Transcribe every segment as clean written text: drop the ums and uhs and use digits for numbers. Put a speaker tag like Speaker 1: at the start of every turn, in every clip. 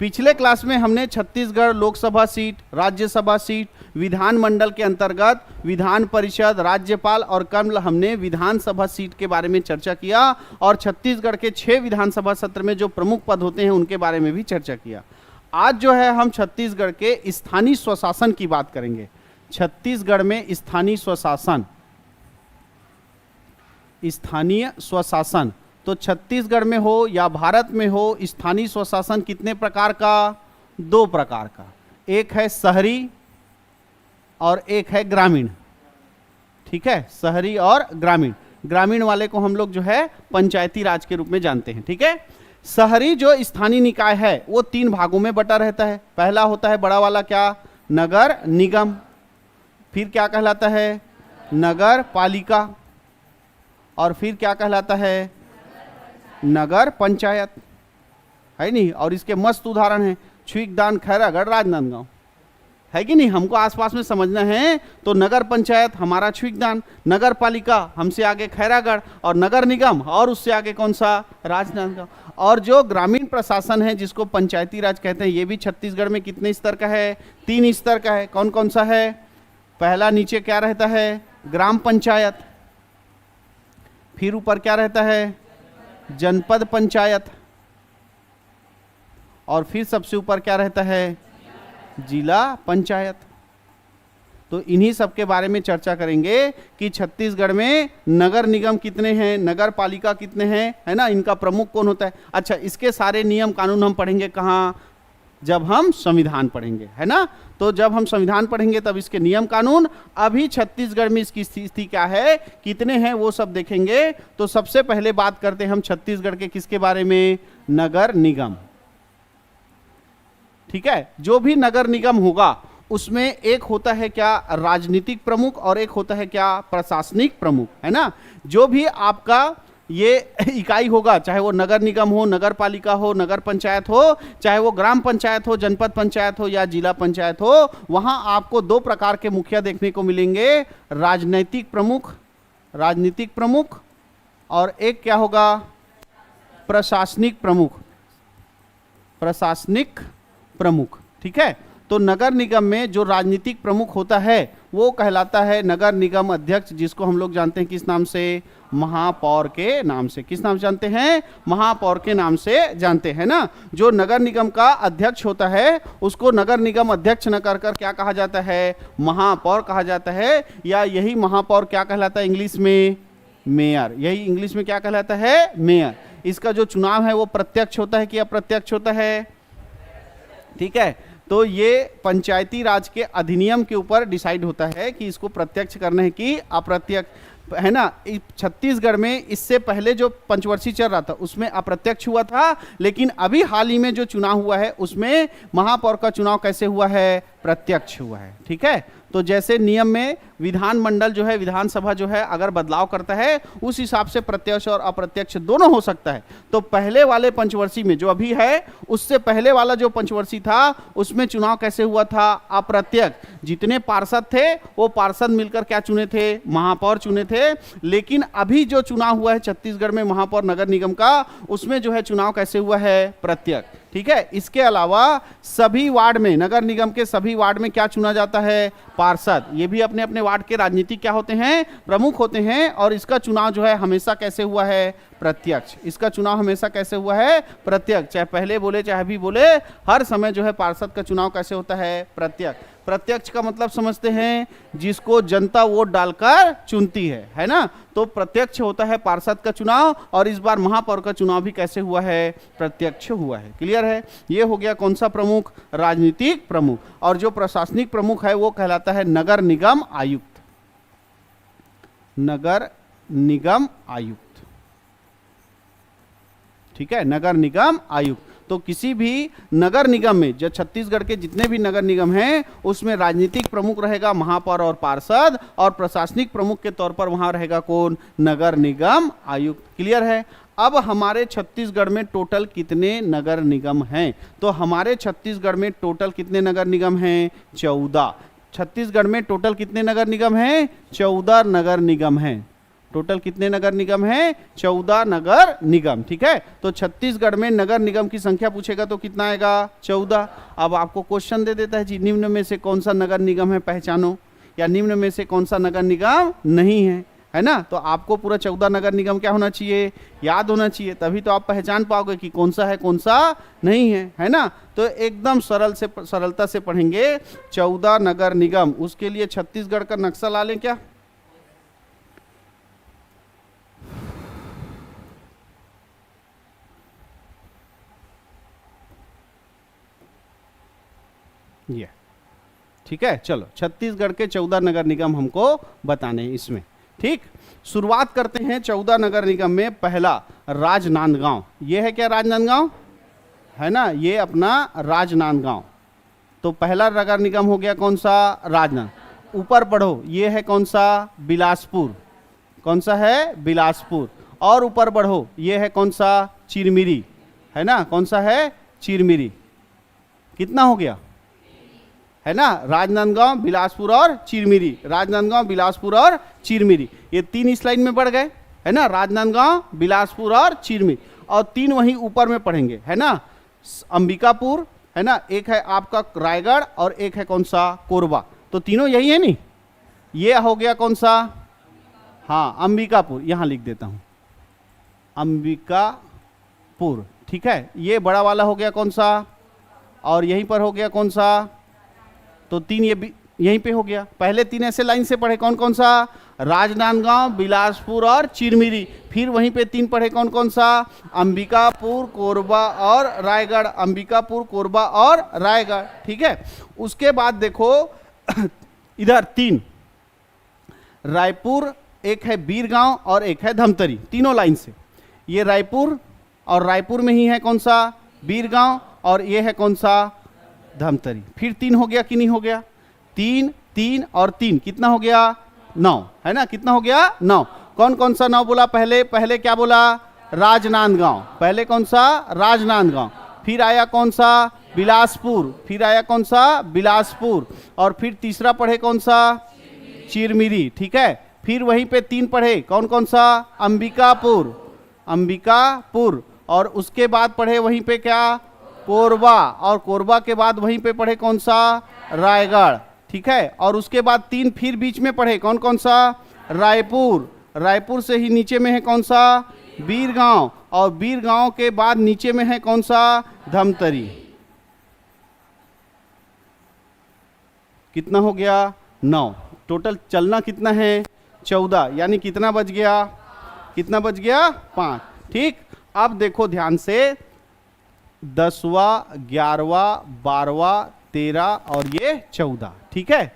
Speaker 1: पिछले क्लास में हमने छत्तीसगढ़ लोकसभा सीट, राज्यसभा सीट, विधानमंडल के अंतर्गत विधान परिषद, राज्यपाल और कल हमने विधानसभा सीट के बारे में चर्चा किया और छत्तीसगढ़ के 6 विधानसभा सत्र में जो प्रमुख पद होते हैं उनके बारे में भी चर्चा किया। आज जो है हम छत्तीसगढ़ के स्थानीय स्वशासन की बात करेंगे। छत्तीसगढ़ में स्थानीय स्वशासन, स्थानीय स्वशासन, तो छत्तीसगढ़ में हो या भारत में हो, स्थानीय स्वशासन कितने प्रकार का? 2 प्रकार का। एक है शहरी और एक है ग्रामीण। ठीक है, शहरी और ग्रामीण। ग्रामीण वाले को हम लोग जो है पंचायती राज के रूप में जानते हैं। ठीक है, शहरी जो स्थानीय निकाय है वो 3 भागों में बटा रहता है। पहला होता है बड़ा वाला क्या? नगर निगम। फिर क्या कहलाता है? नगर पालिका। और फिर क्या कहलाता है? नगर पंचायत। है नहीं? और इसके मस्त उदाहरण हैं छुईकदान, खैरागढ़, राजनांदगांव। है कि नहीं? हमको आसपास में समझना है तो नगर पंचायत हमारा छुईकदान, नगर पालिका हमसे आगे खैरागढ़, और नगर निगम और उससे आगे कौन सा? राजनांदगांव। और जो ग्रामीण प्रशासन है जिसको पंचायती राज कहते हैं, ये भी छत्तीसगढ़ में कितने स्तर का है? 3 स्तर का है। कौन कौन सा है? पहला नीचे क्या रहता है? ग्राम पंचायत। फिर ऊपर क्या रहता है? जनपद पंचायत। और फिर सबसे ऊपर क्या रहता है? जिला पंचायत। तो इन्हीं सब के बारे में चर्चा करेंगे कि छत्तीसगढ़ में नगर निगम कितने हैं, नगर पालिका कितने हैं, है ना, इनका प्रमुख कौन होता है। अच्छा, इसके सारे नियम कानून हम पढ़ेंगे कहाँ? जब हम संविधान पढ़ेंगे, है ना। तो जब हम संविधान पढ़ेंगे तब इसके नियम कानून, अभी छत्तीसगढ़ में इसकी स्थिति क्या है, कितने हैं, वो सब देखेंगे। तो सबसे पहले बात करते हैं हम छत्तीसगढ़ के किसके बारे में? नगर निगम। ठीक है, जो भी नगर निगम होगा उसमें एक होता है क्या? राजनीतिक प्रमुख, और एक होता है क्या? प्रशासनिक प्रमुख, है ना। जो भी आपका ये इकाई होगा, चाहे वो नगर निगम हो, नगर पालिका हो, नगर पंचायत हो, चाहे वो ग्राम पंचायत हो, जनपद पंचायत हो या जिला पंचायत हो, वहां आपको 2 प्रकार के मुखिया देखने को मिलेंगे। राजनीतिक प्रमुख, राजनीतिक प्रमुख, और एक क्या होगा? प्रशासनिक प्रमुख, प्रशासनिक प्रमुख। ठीक है, तो नगर निगम में जो राजनीतिक प्रमुख होता है वो कहलाता है नगर निगम अध्यक्ष, जिसको हम लोग जानते हैं किस नाम से? महापौर के नाम से। किस नाम से जानते हैं? महापौर के नाम से जानते हैं ना। जो नगर निगम का अध्यक्ष होता है उसको नगर निगम अध्यक्ष न कर क्या कहा जाता है? महापौर कहा जाता है। या यही महापौर क्या कहलाता है इंग्लिश में? मेयर। यही इंग्लिश में क्या कहलाता है? मेयर। इसका जो चुनाव है वो प्रत्यक्ष होता है कि अप्रत्यक्ष होता है? ठीक है, तो ये पंचायती राज के अधिनियम के ऊपर डिसाइड होता है कि इसको प्रत्यक्ष करना है कि अप्रत्यक्ष, है ना। छत्तीसगढ़ में इससे पहले जो पंचवर्षीय चल रहा था उसमें अप्रत्यक्ष हुआ था, लेकिन अभी हाल ही में जो चुनाव हुआ है उसमें महापौर का चुनाव कैसे हुआ है? प्रत्यक्ष हुआ है। ठीक है, तो जैसे नियम में विधानमंडल जो है, विधानसभा जो है, अगर बदलाव करता है उस हिसाब से प्रत्यक्ष और अप्रत्यक्ष दोनों हो सकता है। तो पहले वाले पंचवर्षीय में जो अभी है, उससे पहले वाला जो पंचवर्षीय था उसमें चुनाव कैसे हुआ था? अप्रत्यक्ष। जितने पार्षद थे वो पार्षद मिलकर क्या चुने थे? महापौर चुने थे। लेकिन अभी जो चुनाव हुआ है छत्तीसगढ़ में महापौर नगर निगम का, उसमें जो है चुनाव कैसे हुआ है? प्रत्यक्ष। ठीक है, इसके अलावा सभी वार्ड में, नगर निगम के सभी वार्ड में क्या चुना जाता है? पार्षद। ये भी अपने अपने वार्ड के राजनीतिक क्या होते हैं? प्रमुख होते हैं। और इसका चुनाव जो है हमेशा कैसे हुआ है? प्रत्यक्ष। इसका चुनाव हमेशा कैसे हुआ है? प्रत्यक्ष। चाहे पहले बोले चाहे अभी बोले, हर समय जो है पार्षद का चुनाव कैसे होता है? प्रत्यक्ष। प्रत्यक्ष का मतलब समझते हैं जिसको जनता वोट डालकर चुनती है ना। तो प्रत्यक्ष होता है पार्षद का चुनाव, और इस बार महापौर का चुनाव भी कैसे हुआ है? प्रत्यक्ष हुआ है। क्लियर है? ये हो गया कौन सा प्रमुख? राजनीतिक प्रमुख। और जो प्रशासनिक प्रमुख है वो कहलाता है नगर निगम आयुक्त। नगर निगम आयुक्त। ठीक है, नगर निगम आयुक्त। तो किसी भी नगर निगम में, जो छत्तीसगढ़ के जितने भी नगर निगम हैं उसमें राजनीतिक प्रमुख रहेगा महापौर और पार्षद, और प्रशासनिक प्रमुख के तौर पर वहां रहेगा कौन? नगर निगम आयुक्त। क्लियर है? अब हमारे छत्तीसगढ़ में टोटल कितने नगर निगम हैं? तो हमारे छत्तीसगढ़ में टोटल कितने नगर निगम हैं? 14। छत्तीसगढ़ में टोटल कितने नगर निगम हैं? 14 नगर निगम हैं। टोटल कितने नगर निगम हैं? 14 नगर निगम। ठीक है, तो छत्तीसगढ़ में नगर निगम की संख्या पूछेगा तो कितना आएगा? 14। अब आपको क्वेश्चन दे देता है जी, निम्न में से कौन सा नगर निगम है पहचानो, या निम्न में से कौन सा नगर निगम नहीं है ना? तो आपको पूरा 14 नगर निगम क्या होना चाहिए? याद होना चाहिए, तभी तो आप पहचान पाओगे कि कौन सा है कौन सा नहीं है ना? तो एकदम सरलता से पढ़ेंगे 14 नगर निगम। उसके लिए छत्तीसगढ़ का नक्शा ला लें क्या? ये ठीक है, चलो छत्तीसगढ़ के 14 नगर निगम हमको बताने हैं इसमें। ठीक, शुरुआत करते हैं 14 नगर निगम में। पहला राजनांदगांव, ये है क्या? राजनांदगांव है ना, ये अपना राजनांदगांव। तो पहला नगर निगम हो गया कौन सा? राजनांद। ऊपर पढ़ो, ये है कौन सा? बिलासपुर। कौन सा है? बिलासपुर। और ऊपर बढ़ो, ये है कौन सा? चिरमिरी, है ना? कौन सा है? चिरमिरी। कितना हो गया? है ना, राजनांदगांव, बिलासपुर और चिरमिरी। राजनांदगांव, बिलासपुर और चिरमिरी, ये 3 इस लाइन में बढ़ गए, है ना? राजनांदगांव, बिलासपुर और चिरमिरी, और 3 वहीं ऊपर में पढ़ेंगे, है ना? अंबिकापुर, है ना, एक है आपका रायगढ़ और एक है कौन सा? कोरबा। तो तीनों यही है नी। ये हो गया कौन सा? हाँ, अंबिकापुर, यहां लिख देता हूं, अंबिकापुर। ठीक है, ये बड़ा वाला हो गया कौन सा? और यहीं पर हो गया कौन सा? तो 3 ये यहीं पे हो गया। पहले 3 ऐसे लाइन से पढ़े, कौन कौन सा? राजनांदगांव, बिलासपुर और चिरमिरी। फिर वहीं पे 3 पढ़े, कौन कौन सा? अंबिकापुर, कोरबा और रायगढ़। अंबिकापुर, कोरबा और रायगढ़। ठीक है, उसके बाद देखो इधर 3, रायपुर, एक है बीरगांव और एक है धमतरी, तीनों लाइन से। ये रायपुर, और रायपुर में ही है कौन सा? बीरगांव, और ये है कौन सा? धमतरी। फिर 3 हो गया कि नहीं हो गया? 3, 3 और 3 कितना हो गया? 9, है ना? कितना हो गया? 9। कौन कौन सा 9 बोला? पहले क्या बोला? राजनांदगांव। पहले कौन सा? राजनांदगांव। फिर आया कौन सा? बिलासपुर। फिर आया कौन सा? बिलासपुर। और फिर तीसरा पढ़े कौन सा? चिरमिरी। ठीक है, फिर वहीं पे 3 पढ़े, कौन कौन सा? अंबिकापुर। अंबिकापुर। और उसके बाद पढ़े वहीं पे क्या? कोरबा। और कोरबा के बाद वहीं पे पढ़े कौन सा? रायगढ़। ठीक है, और उसके बाद 3 फिर बीच में पढ़े, कौन कौन सा? रायपुर। रायपुर से ही नीचे में है कौन सा? बीरगांव। और बीरगांव के बाद नीचे में है कौन सा? धमतरी। कितना हो गया? 9। टोटल चलना कितना है? 14। यानी कितना बच गया? कितना बच गया? 5। ठीक, अब देखो ध्यान से, 10वां, 11वां, 12वां, 13 और ये 14। ठीक है,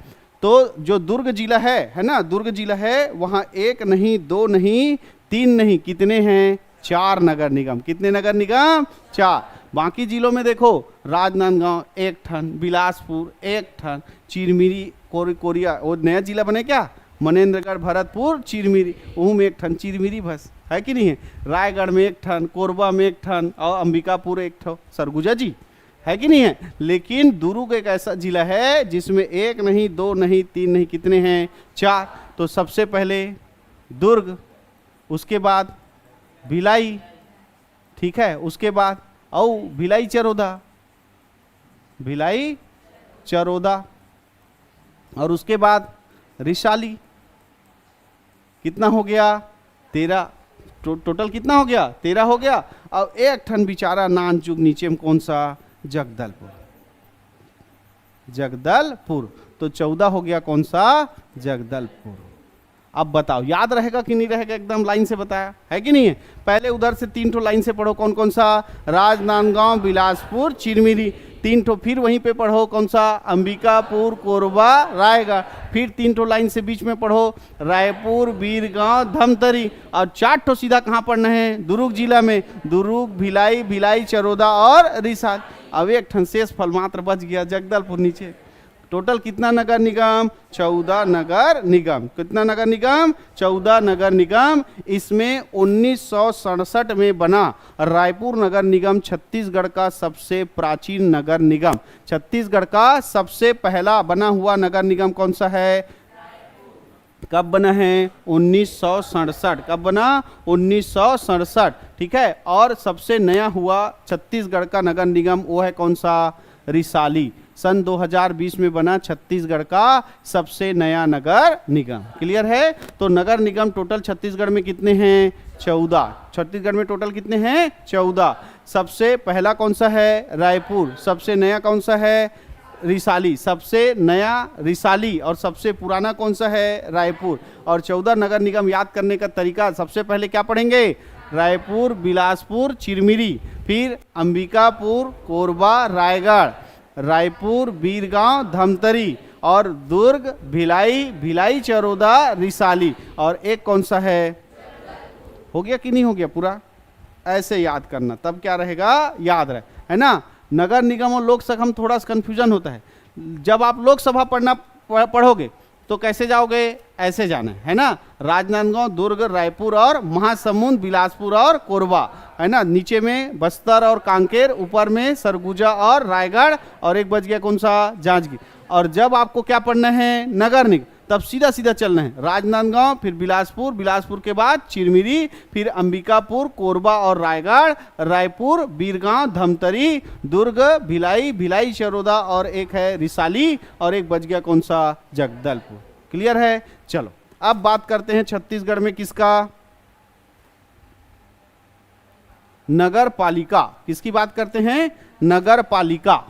Speaker 1: तो जो दुर्ग जिला है ना, दुर्ग जिला है, वहां 1 नहीं, 2 नहीं, 3 नहीं, कितने हैं? 4 नगर निगम। कितने नगर निगम? 4। बाकी जिलों में देखो, राजनांदगांव 1 ठन, बिलासपुर 1 ठन, चिरमिरी, कोरिया, वो नया जिला बने क्या? मनेन्द्रगढ़, भरतपुर, चिरमिरी, वह में 1 ठन चिरमिरी बस, है कि नहीं है? रायगढ़ में 1 ठन, कोरबा में 1 ठन, और अंबिकापुर 1 ठो, सरगुजा जी, है कि नहीं है? लेकिन दुर्ग एक ऐसा जिला है जिसमें 1 नहीं, 2 नहीं, 3 नहीं, कितने हैं? 4। तो सबसे पहले दुर्ग, उसके बाद भिलाई, ठीक है, उसके बाद भिलाई चरोदा, भिलाई चरोदा, और उसके बाद रिशाली। कितना हो गया? 13। टोटल कितना हो गया? 13 हो गया। अब 1 ठन बेचारा नान चुग नीचे में कौन सा? जगदलपुर। जगदलपुर। तो 14 हो गया कौन सा? जगदलपुर। अब बताओ याद रहेगा कि नहीं रहेगा? एकदम लाइन से बताया है कि नहीं है? पहले उधर से 3 ठो लाइन से पढ़ो, कौन कौन सा? राजनांदगांव, बिलासपुर, चिरमिरी, 3 ठो। फिर वहीं पे पढ़ो कौन सा? अंबिकापुर, कोरबा, रायगढ़। फिर 3 ठो लाइन से बीच में पढ़ो, रायपुर, बीरगांव, धमतरी। और 4 ठो सीधा कहाँ पढ़ना है? दुर्ग जिला में, दुर्ग, भिलाई, भिलाई चरोदा और रिसाल। अब 1 ठन शेष फल मात्र बच गया, जगदलपुर नीचे। टोटल कितना नगर निगम? 14 नगर निगम। कितना नगर निगम? 14 नगर निगम। इसमें 1967 में बना रायपुर नगर निगम छत्तीसगढ़ का सबसे प्राचीन नगर निगम। छत्तीसगढ़ का सबसे पहला बना हुआ नगर निगम कौन सा है? कब बना है? 1967। कब बना? 1967। ठीक है। और सबसे नया हुआ छत्तीसगढ़ का नगर निगम, वो है कौन सा? रिसाली। सन 2020 में बना छत्तीसगढ़ का सबसे नया नगर निगम। क्लियर है? तो नगर निगम टोटल छत्तीसगढ़ में कितने हैं? 14। छत्तीसगढ़ में टोटल कितने हैं? 14। सबसे पहला कौन सा है? रायपुर। सबसे नया कौन सा है? रिसाली। सबसे नया रिसाली। और सबसे पुराना कौन सा है? रायपुर। और 14 नगर निगम याद करने का तरीका, सबसे पहले क्या पढ़ेंगे? रायपुर, बिलासपुर, चिरमिरी, फिर अंबिकापुर, कोरबा, रायगढ़, रायपुर, बीरगांव, धमतरी, और दुर्ग, भिलाई, भिलाई चरोदा, रिसाली, और एक कौन सा है? हो गया कि नहीं हो गया पूरा? ऐसे याद करना, तब क्या रहेगा? याद रहे, है ना। नगर निगम और लोक सभा में थोड़ा सा कंफ्यूजन होता है। जब आप लोकसभा पढ़ोगे तो कैसे जाओगे? ऐसे जाना है ना। राजनांदगांव, दुर्ग, रायपुर और महासमुंद, बिलासपुर और कोरबा, है ना। नीचे में बस्तर और कांकेर, ऊपर में सरगुजा और रायगढ़, और एक बच गया कौन सा? जांजगीर। और जब आपको क्या पढ़ना है? नगर निगम, तब सीधा सीधा चलना है। राजनांदगांव, फिर बिलासपुर, बिलासपुर के बाद चिरमिरी, फिर अंबिकापुर, कोरबा और रायगढ़, रायपुर, बीरगांव, धमतरी, दुर्ग, भिलाई, भिलाई चरोदा, और एक है रिसाली, और एक बच गया कौन सा? जगदलपुर। क्लियर है? चलो अब बात करते हैं छत्तीसगढ़ में किसका? नगर पालिका। किसकी बात करते हैं? नगर पालिका।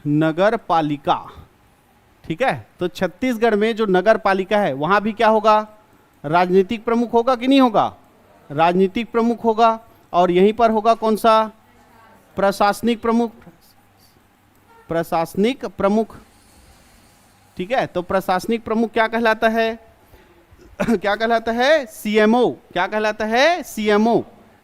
Speaker 1: नगर पालिका। ठीक है। तो छत्तीसगढ़ में जो नगर पालिका है वहां भी क्या होगा? राजनीतिक प्रमुख होगा कि नहीं होगा? राजनीतिक प्रमुख होगा। और यहीं पर होगा कौन सा? प्रशासनिक प्रमुख। प्रशासनिक प्रमुख। ठीक है। तो प्रशासनिक प्रमुख क्या कहलाता है? क्या कहलाता है? सीएमओ। क्या कहलाता है? सीएमओ,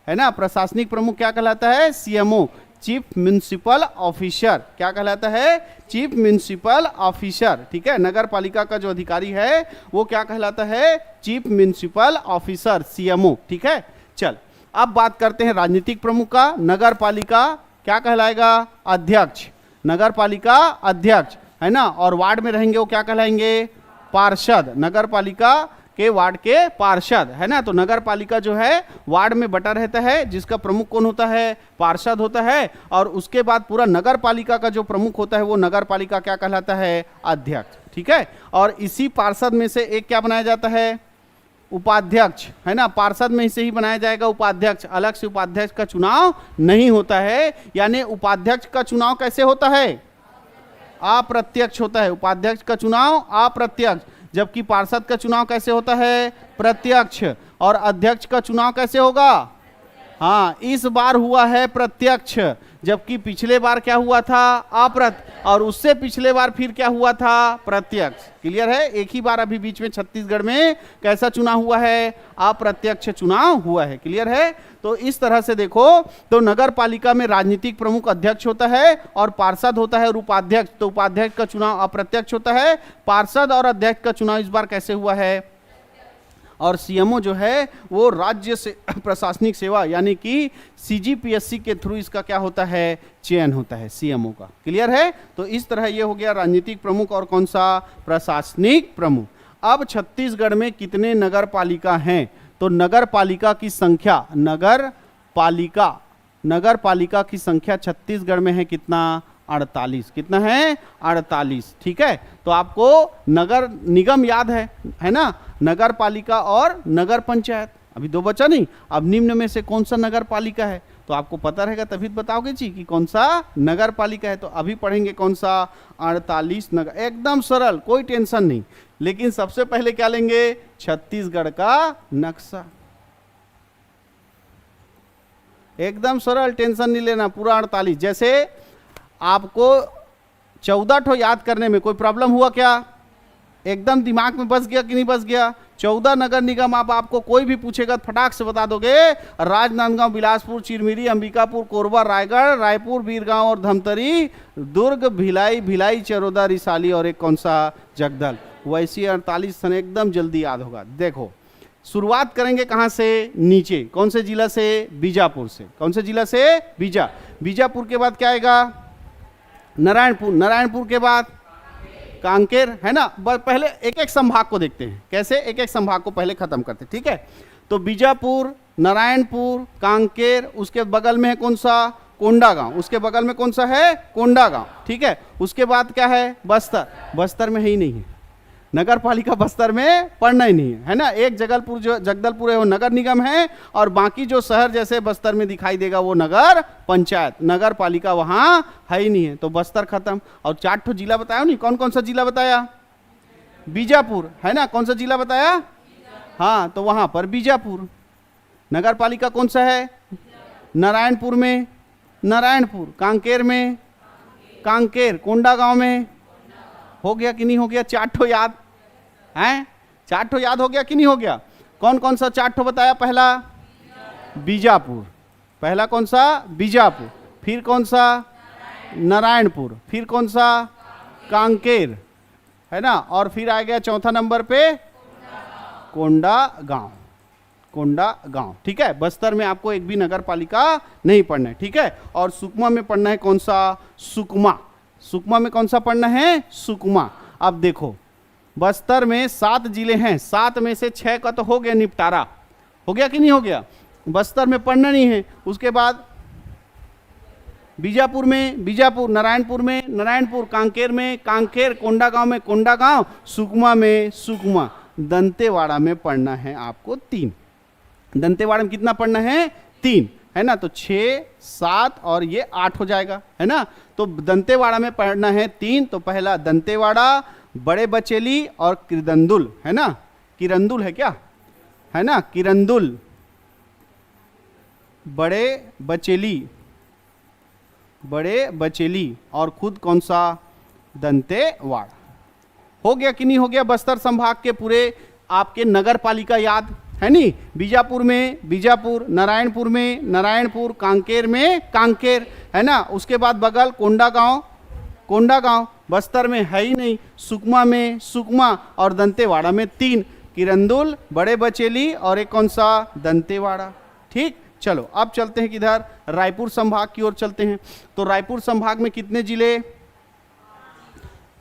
Speaker 1: है ना। प्रशासनिक प्रमुख क्या कहलाता है? CMO, chief municipal officer. क्या कहलाता है? Chief municipal officer. ठीक है। नगर पालिका का जो अधिकारी है वो क्या कहलाता है? Chief municipal officer, CMO. ठीक है। चल अब बात करते हैं राजनीतिक प्रमुख का। नगर पालिका क्या कहलाएगा? अध्यक्ष। नगर पालिका अध्यक्ष, है ना। और वार्ड में रहेंगे वो क्या कहलाएंगे? पार्षद। नगर पालिका के वार्ड के पार्षद, है ना। तो नगर पालिका जो है वार्ड में बटा रहता है, जिसका प्रमुख कौन होता है? पार्षद होता है। और उसके बाद पूरा नगर पालिका का जो प्रमुख होता है वो नगर पालिका क्या कहलाता है? अध्यक्ष। ठीक है। और इसी पार्षद में से एक क्या बनाया जाता है? उपाध्यक्ष, है ना। पार्षद में से ही बनाया जाएगा उपाध्यक्ष। अलग से उपाध्यक्ष का चुनाव नहीं होता है। यानी उपाध्यक्ष का चुनाव कैसे होता है? अप्रत्यक्ष होता है। उपाध्यक्ष का चुनाव अप्रत्यक्ष, जबकि पार्षद का चुनाव कैसे होता है? प्रत्यक्ष। और अध्यक्ष का चुनाव कैसे होगा? हाँ, इस बार हुआ है प्रत्यक्ष, जबकि पिछले बार क्या हुआ था? अप्रत्यक्ष। और उससे पिछले बार फिर क्या हुआ था? प्रत्यक्ष। क्लियर है? एक ही बार अभी बीच में छत्तीसगढ़ में कैसा चुनाव हुआ है? अप्रत्यक्ष चुनाव हुआ है। क्लियर है? तो इस तरह से देखो, तो नगर पालिका में राजनीतिक प्रमुख अध्यक्ष होता है और पार्षद होता है और उपाध्यक्ष। तो उपाध्यक्ष का चुनाव अप्रत्यक्ष होता है। पार्षद और अध्यक्ष का चुनाव इस बार कैसे हुआ है? और सीएमओ जो है वो राज्य से प्रशासनिक सेवा यानी कि सीजीपीएससी के थ्रू इसका क्या होता है? चयन होता है सीएमओ का। क्लियर है? तो इस तरह ये हो गया राजनीतिक प्रमुख और कौन सा? प्रशासनिक प्रमुख। अब छत्तीसगढ़ में कितने नगर पालिका हैं? तो नगर पालिका की संख्या, नगर पालिका की संख्या छत्तीसगढ़ में है कितना? 48। कितना है? 48। ठीक है। तो आपको नगर निगम याद है ना। नगर पालिका और नगर पंचायत, अभी दो बचा नहीं। अब निम्न में से कौन सा नगर पालिका है? तो आपको पता रहेगा तभी बताओगे जी कि कौन सा नगर पालिका है। तो अभी पढ़ेंगे कौन सा? 48 नगर। एकदम सरल, कोई टेंशन नहीं। लेकिन सबसे पहले क्या लेंगे? छत्तीसगढ़ का नक्शा। एकदम सरल, टेंशन नहीं लेना। पूरा 48। जैसे आपको 14 ठो याद करने में कोई प्रॉब्लम हुआ क्या? एकदम दिमाग में बस गया कि नहीं बस गया? 14 नगर निगम आपको कोई भी पूछेगा तो फटाक से बता दोगे। राजनांदगांव, बिलासपुर, चिरमिरी, अंबिकापुर, कोरबा, रायगढ़, रायपुर, बीरगांव और धमतरी, दुर्ग, भिलाई, भिलाई चरोदा, रिसाली, और एक कौन सा? जगदल। वैसे 48 सन एकदम जल्दी याद होगा। देखो शुरुआत करेंगे कहां से? नीचे। कौन से जिला से? बीजापुर से। कौन से जिला से? बीजापुर के बाद क्या आएगा? नारायणपुर। नारायणपुर के बाद कांकेर, है ना। पहले एक एक संभाग को देखते हैं, कैसे एक एक संभाग को पहले खत्म करते हैं, ठीक है। तो बीजापुर, नारायणपुर, कांकेर, उसके बगल में है कौन सा, कोंडागांव, उसके बगल में कौन सा है, कोंडागांव, ठीक है। उसके बाद क्या है, बस्तर, बस्तर में है ही नहीं है, नगर पालिका बस्तर में पड़ना ही नहीं है ना। एक जगलपुर जो जगदलपुर है वो नगर निगम है, और बाकी जो शहर जैसे बस्तर में दिखाई देगा वो नगर पंचायत, नगर पालिका वहां है ही नहीं है, तो बस्तर खत्म। और 4 ठो जिला बताया नहीं, कौन कौन सा जिला बताया, बीजापुर, है ना। कौन सा जिला बताया, हाँ, तो वहां पर बीजापुर। नगर पालिका कौन सा है, नारायणपुर में नारायणपुर, कांकेर में कांकेर, कोंडागांव में, हो गया कि नहीं हो गया, 4 ठो याद हैं, 4 ठो याद हो गया कि नहीं हो गया। कौन कौन सा 4 ठो बताया, पहला बीजापुर, पहला कौन सा, बीजापुर, फिर कौन सा, नारायणपुर, फिर कौन सा, कांकेर, है ना, और फिर आ गया चौथा नंबर पे कोंडागांव, कोंडागांव, ठीक है। बस्तर में आपको एक भी नगर पालिका नहीं पढ़ना है, ठीक है। और सुकमा में पढ़ना है कौन सा, सुकमा, सुकमा में कौन सा पढ़ना है, सुकमा। अब देखो बस्तर में 7 जिले हैं, 7 में से 6 का तो हो गया निपटारा, हो गया कि नहीं हो गया, बस्तर में पढ़ना नहीं है। उसके बाद बीजापुर में बीजापुर, नारायणपुर में नारायणपुर, कांकेर में कांकेर, कोंडागांव में कोंडागांव, सुकमा में सुकमा। दंतेवाड़ा में पढ़ना है आपको 3, दंतेवाड़ा में कितना पढ़ना है, 3, है ना। तो 6, 7 और ये 8 हो जाएगा, है ना। तो दंतेवाड़ा में पढ़ना है 3, तो पहला दंतेवाड़ा, बड़े बचेली और किरंदुल, है ना, किरंदुल है क्या, है ना, किरंदुल, बड़े बचेली, बड़े बचेली, और खुद कौन सा, दंतेवाड़ा। हो गया कि नहीं हो गया, बस्तर संभाग के पूरे आपके नगर पालिका याद है नहीं। बीजापुर में बीजापुर, नारायणपुर में नारायणपुर, कांकेर में कांकेर, है ना। उसके बाद बगल कोंडागांव, कोंडागांव, बस्तर में है ही नहीं, सुकमा में सुकमा, और दंतेवाड़ा में 3, किरंदुल, बड़े बचेली और एक कौन सा, दंतेवाड़ा, ठीक। चलो अब चलते हैं किधर, रायपुर संभाग की ओर चलते हैं। तो रायपुर संभाग में कितने जिले,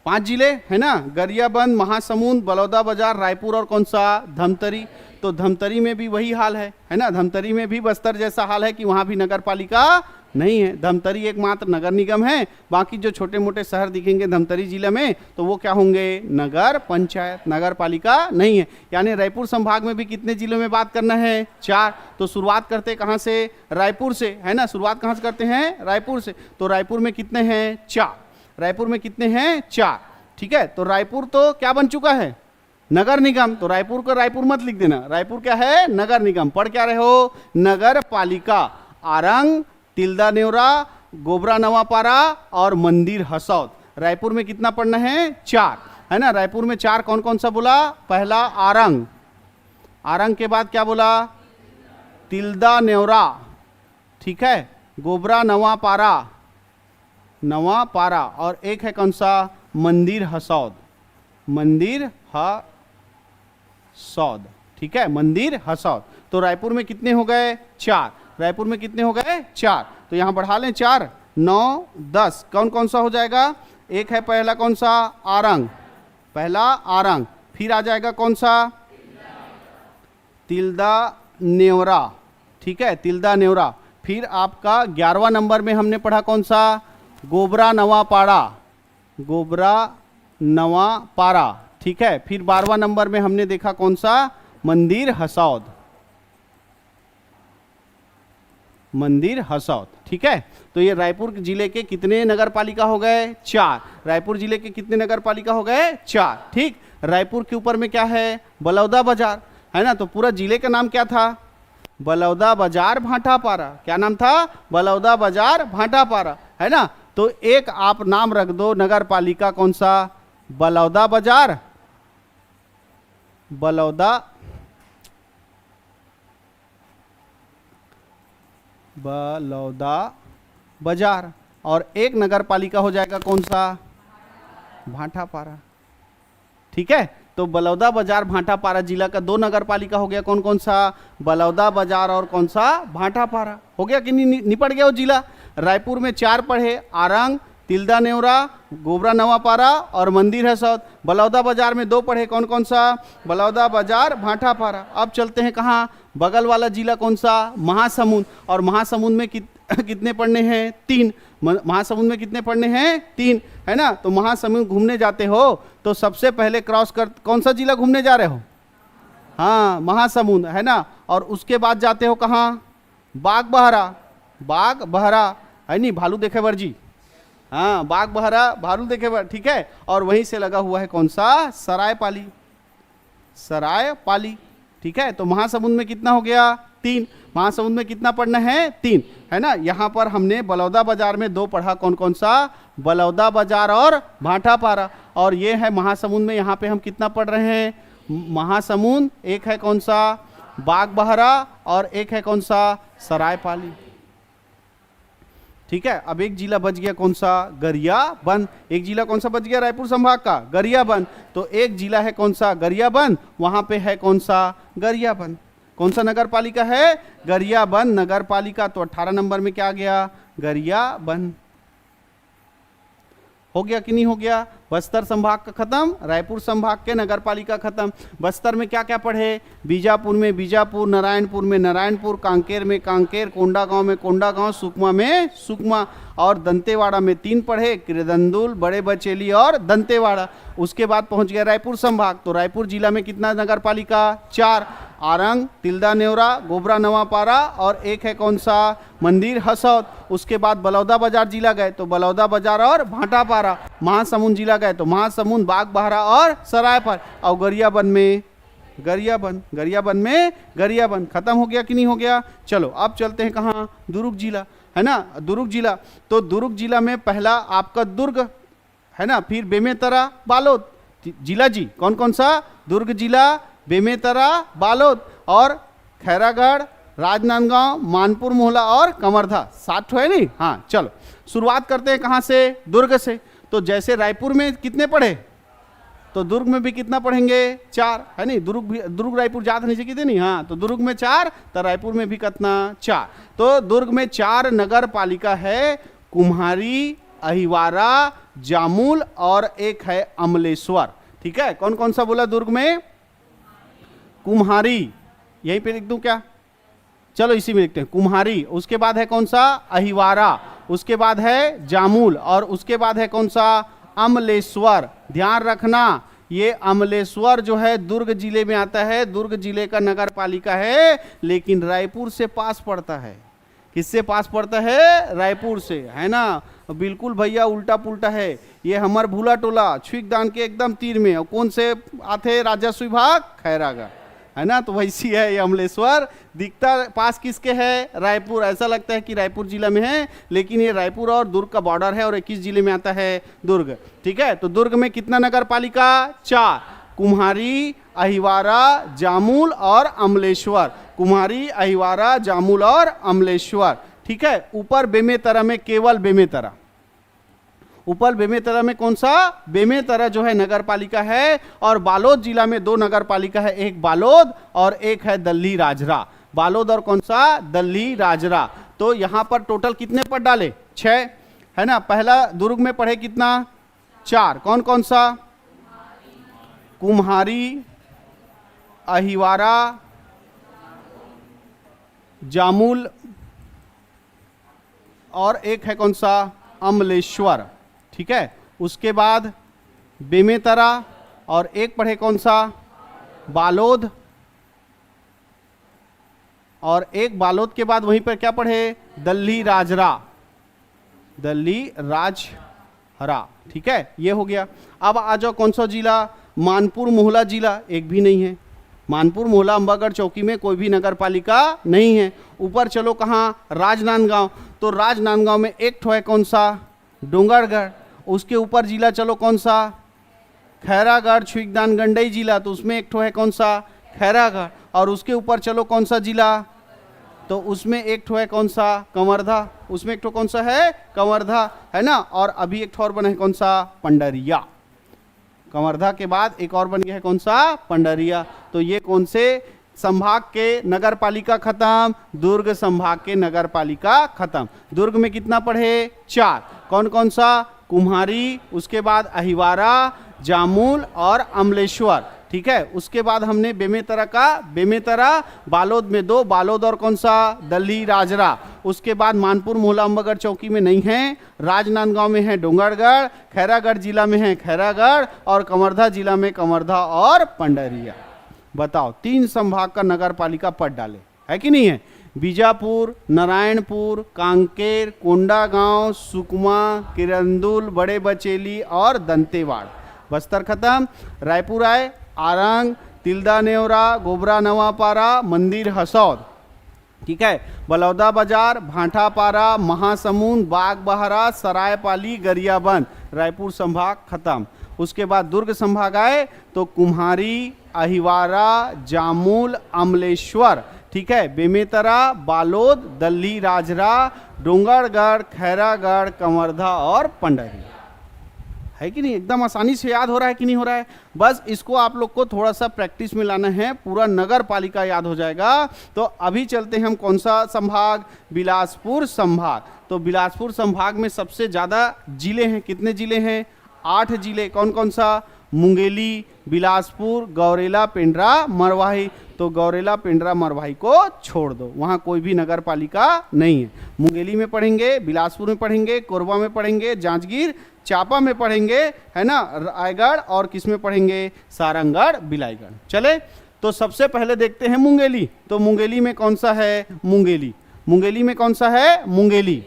Speaker 1: 5 जिले, है ना, गरियाबंद, महासमुंद, बलौदाबाजार, रायपुर और कौन सा, धमतरी। तो धमतरी में भी वही हाल है ना, धमतरी में भी बस्तर जैसा हाल है कि वहां भी नगर पालिका नहीं है, धमतरी एकमात्र नगर निगम है, बाकी जो छोटे मोटे शहर दिखेंगे धमतरी जिले में तो वो क्या होंगे, नगर पंचायत, नगर पालिका नहीं है। यानी रायपुर संभाग में भी कितने जिलों में बात करना है, 4। तो शुरुआत करते कहाँ से, रायपुर से, है ना, शुरुआत कहाँ से करते हैं, रायपुर से। तो रायपुर में कितने हैं, 4, रायपुर में कितने हैं, 4, ठीक है। तो रायपुर तो क्या बन चुका है, नगर निगम। तो रायपुर को रायपुर मत लिख देना, रायपुर क्या है, नगर निगम। पढ़ क्या रहे हो, नगर पालिका, आरंग, तिल्दा नेवरा, गोबरा नवापारा और मंदिर हसौद। रायपुर में कितना पढ़ना है, 4, है ना। रायपुर में 4 कौन कौन सा बोला, पहला आरंग, आरंग के बाद क्या बोला, तिल्दा नेवरा, ठीक है, गोबरा नवापारा, नवापारा, और एक है कौन सा, मंदिर हसौद, मंदिर हसौद, ठीक है, मंदिर हसौद। तो रायपुर में कितने हो गए, 4, रायपुर में कितने हो गए, 4। तो यहां बढ़ा लें 4, 9, 10, कौन कौन सा हो जाएगा, एक है पहला कौन सा, आरंग, पहला आरंग, फिर आ जाएगा कौन सा, तिल्दा नेवरा, ठीक है, तिल्दा नेवरा। फिर आपका 11वां नंबर में हमने पढ़ा कौन सा, गोबरा नवापाड़ा, गोबरा नवापारा, ठीक है। फिर 12वां नंबर में हमने देखा कौन सा, मंदिर हसौद, मंदिर हसौद, ठीक है। तो ये रायपुर जिले के कितने नगर पालिका हो गए, 4। रायपुर जिले के कितने नगर पालिका हो गए, 4, ठीक। रायपुर के ऊपर में क्या है, बलौदा बाजार, है ना। तो पूरा जिले का नाम क्या था, बलौदा बाजार भाटापारा, क्या नाम था, बलौदा बाजार भाटापारा, है ना। तो एक आप नाम रख दो नगर पालिका कौन सा, बलौदा बाजार, बलौदा बलौदा बाजार, और एक नगर पालिका हो जाएगा कौन सा, भाटापारा, ठीक है। तो बलौदा बाजार भाटापारा जिला का 2 नगर पालिका हो गया, कौन कौन सा, बलौदा बाजार और कौन सा, भाटापारा, हो गया कि नहीं, निपट गया वो जिला। रायपुर में 4 पढ़े, आरंग, तिल्दा नेवरा, गोबरा नवापारा और मंदिर हसौद। बलौदा बाजार में 2 पढ़े, कौन कौन सा? बलौदा बाजार, भाटापारा। अब चलते हैं कहाँ? बगल वाला जिला कौन सा? महासमुंद। और महासमुंद में कितने पढ़ने हैं? 3। महासमुंद में कितने पढ़ने हैं? 3, है ना। तो महासमुंद घूमने जाते हो तो सबसे पहले क्रॉस कर कौन सा जिला घूमने जा रहे हो? हाँ, महासमुंद, है ना। और उसके बाद जाते हो कहाँ? बागबहरा। बागबहरा है नहीं, भालू देखे वर्जी। हाँ, बागबहरा, भालू देखे वर, ठीक है। और वहीं से लगा हुआ है कौन सा? सरायपाली। सरायपाली, ठीक है। तो महासमुंद में कितना हो गया? 3। महासमुंद में कितना पढ़ना है? 3, है ना। यहाँ पर हमने बलौदा बाजार में 2 पढ़ा, कौन कौन सा? बलौदा बाजार और भाटापारा। और ये है महासमुंद में, यहाँ पे हम कितना पढ़ रहे हैं? महासमुंद। एक है कौन सा? बागबहरा और एक है कौन सा? सरायपाली, ठीक है। अब एक जिला बच गया, कौन सा? गरियाबंद। एक जिला कौन सा बच गया रायपुर संभाग का? गरियाबंद। तो एक जिला है कौन सा? गरियाबंद। वहां पे है कौन सा? गरियाबंद। कौन सा नगर पालिका है? गरियाबंद नगर पालिका। तो 18 नंबर में क्या आ गया? गरियाबंद। हो गया कि नहीं हो गया? बस्तर संभाग का खत्म, रायपुर संभाग के नगर पालिका खत्म। बस्तर में क्या क्या पढ़े? बीजापुर में बीजापुर, नारायणपुर में नारायणपुर, कांकेर में कांकेर, कोंडागांव में कोंडागांव, सुकमा में सुकमा और दंतेवाड़ा में 3 पढ़े, किरदंदुल, बड़े बचेली और दंतेवाड़ा। उसके बाद पहुंच गया रायपुर संभाग। तो रायपुर जिला में कितना नगर पालिका? 4। आरंग, तिल्दा नेवरा, गोबरा नवापारा और एक है कौन सा? मंदिर हसौद। उसके बाद बलौदा बाजार जिला गए तो बलौदा बाजार और भाटापारा। महासमुंद जिला गए तो महासमुंद, बागबहरा और सरायपाल। और गरियाबंद में गरियाबंद। गरियाबंद में गरियाबंद। खत्म हो गया कि नहीं हो गया? चलो अब चलते हैं कहाँ? दुर्ग जिला, है ना। दुर्ग जिला, तो दुर्ग जिला में पहला आपका दुर्ग, है ना। फिर बेमेतरा, बालोद जिला जी। कौन कौन सा? दुर्ग जिला, बेमेतरा, बालोद और खैरागढ़, राजनांदगांव, मानपुर मोहला और कमरधा। 7 है नहीं? हाँ, चलो शुरुआत करते हैं कहाँ से? दुर्ग से। तो जैसे रायपुर में कितने पढ़े तो दुर्ग में भी कितना पढ़ेंगे? 4, है नहीं। दुर्ग रायपुर जात नहीं कितने नहीं? हाँ, तो दुर्ग में 4 तो रायपुर में भी कितना? 4। तो दुर्ग में 4 नगर पालिका है, कुम्हारी, अहिवारा, जामुल और एक है अमलेश्वर, ठीक है। कौन कौन सा बोला दुर्ग में? कुम्हारी, यहीं पे लिख दूं क्या? चलो इसी में लिखते हैं, कुम्हारी। उसके बाद है कौन सा? अहिवारा। उसके बाद है जामुल और उसके बाद है कौन सा? अमलेश्वर। ध्यान रखना, ये अमलेश्वर जो है दुर्ग जिले में आता है, दुर्ग जिले का नगर पालिका है, लेकिन रायपुर से पास पड़ता है। किससे पास पड़ता है? रायपुर से, है ना। बिल्कुल भैया उल्टा पुल्टा है ये। हमार भूला टोला छुईकदान के एकदम तीर में। और कौन से आते? राजस्व विभाग, खैरागढ़, है ना। तो वैसी है ये अमलेश्वर। दिखता पास किसके है? रायपुर। ऐसा लगता है कि रायपुर जिला में है, लेकिन ये रायपुर और दुर्ग का बॉर्डर है और 21 जिले में आता है दुर्ग, ठीक है। तो दुर्ग में कितना नगर पालिका? 4। कुम्हारी, अहिवारा, जामुल और अमलेश्वर। कुम्हारी, अहिवारा, जामुल और अमलेश्वर, ठीक है। ऊपर बेमेतरा में केवल बेमेतरा। ऊपर बेमेतरा में कौन सा? बेमेतरा जो है नगर पालिका है। और बालोद जिला में 2 नगर पालिका है, एक बालोद और एक है दल्ली राजरा। बालोद और कौन सा? दल्ली राजरा। तो यहां पर टोटल कितने पद डाले? 6, है ना। पहला दुर्ग में पढ़े कितना? 4। कौन कौन सा? कुम्हारी, अहिवारा, जामुल और एक है कौन सा? अमलेश्वर, ठीक है। उसके बाद बेमेतरा और एक पढ़े कौन सा? बालोद। और एक बालोद के बाद वहीं पर क्या पढ़े? दल्ली राजरा, दल्ली राजहरा, ठीक है। ये हो गया। अब आ जाओ कौन सा जिला? मानपुर मोहला जिला। एक भी नहीं है। मानपुर मोहला अंबागढ़ चौकी में कोई भी नगर पालिका नहीं है। ऊपर चलो कहाँ? राजनांदगांव। तो राजनांदगांव में एक ठो है कौन सा? डोंगरगढ़। उसके ऊपर जिला चलो कौन सा? खैरागढ़, छुईकदान, गंडई जिला। तो उसमें एक ठो है कौन सा? खैरागढ़। और उसके ऊपर चलो कौन सा जिला? तो उसमें एक ठो है कौन सा? कंवरधा। उसमें एक ठो कौन सा है? कंवरधा, है ना। और अभी एक ठो और बना है कौन सा? पंडरिया। कंवरधा के बाद एक और बन गया है कौन सा? पंडरिया। तो ये कौन से संभाग के नगर पालिका खत्म? दुर्ग संभाग के नगर पालिका खत्म। दुर्ग में कितना पढ़े? 4। कौन कौन सा? कुम्हारी, उसके बाद अहिवारा, जामुल और अमलेश्वर। ठीक है, उसके बाद हमने बेमेतरा का, बेमेतरा बालोद में 2, बालोद और कौन सा, दल्ली राजरा। उसके बाद मानपुर मोहला अम्बागढ़ चौकी में नहीं है, राजनांदगांव में है डोंगरगढ़, खैरागढ़ जिला में है खैरागढ़ और कवर्धा जिला में कवर्धा और पंडरिया। बताओ 3 संभाग का नगर पालिका पद डाले, है कि नहीं है? बीजापुर, नारायणपुर, कांकेर, कोंडागांव, सुकमा, किरंदुल, बड़े बचेली और दंतेवाड़। बस्तर खत्म। रायपुर आए, आरंग, तिल्दा नेवरा, गोबरा नवापारा, मंदिर हसौद। ठीक है, बलौदा बाजार, भाटापारा, महासमुंद, बाग बहरा, सरायपाली, गरियाबंद। रायपुर संभाग खत्म। उसके बाद दुर्ग संभाग आए तो कुम्हारी, अहिवारा, जामुल, अमलेश्वर। ठीक है, बेमेतरा, बालोद, दल्ली राजरा, डोंगरगढ़, खैरागढ़, कवर्धा और पंडरी। है कि नहीं? एकदम आसानी से याद हो रहा है कि नहीं हो रहा है? बस इसको आप लोग को थोड़ा सा प्रैक्टिस में लाना है, पूरा नगर पालिका याद हो जाएगा। तो अभी चलते हैं हम कौन सा संभाग, बिलासपुर संभाग। तो बिलासपुर संभाग में सबसे ज़्यादा जिले हैं। कितने जिले हैं? 8 जिले। कौन कौन सा? मुंगेली, बिलासपुर, गौरेला, पेंड्रा, मरवाही। तो गौरेला, पेंड्रा, मरवाही को छोड़ दो, वहाँ कोई भी नगर पालिका नहीं है। मुंगेली में पढ़ेंगे, बिलासपुर में पढ़ेंगे, कोरबा में पढ़ेंगे, जांजगीर चांपा में पढ़ेंगे, है ना, रायगढ़ और किस में पढ़ेंगे? सारंगगढ़, बिलाईगढ़। चले तो सबसे पहले देखते हैं मुंगेली। तो मुंगेली में कौन सा है? मुंगेली। मुंगेली में कौन सा है? मुंगेली।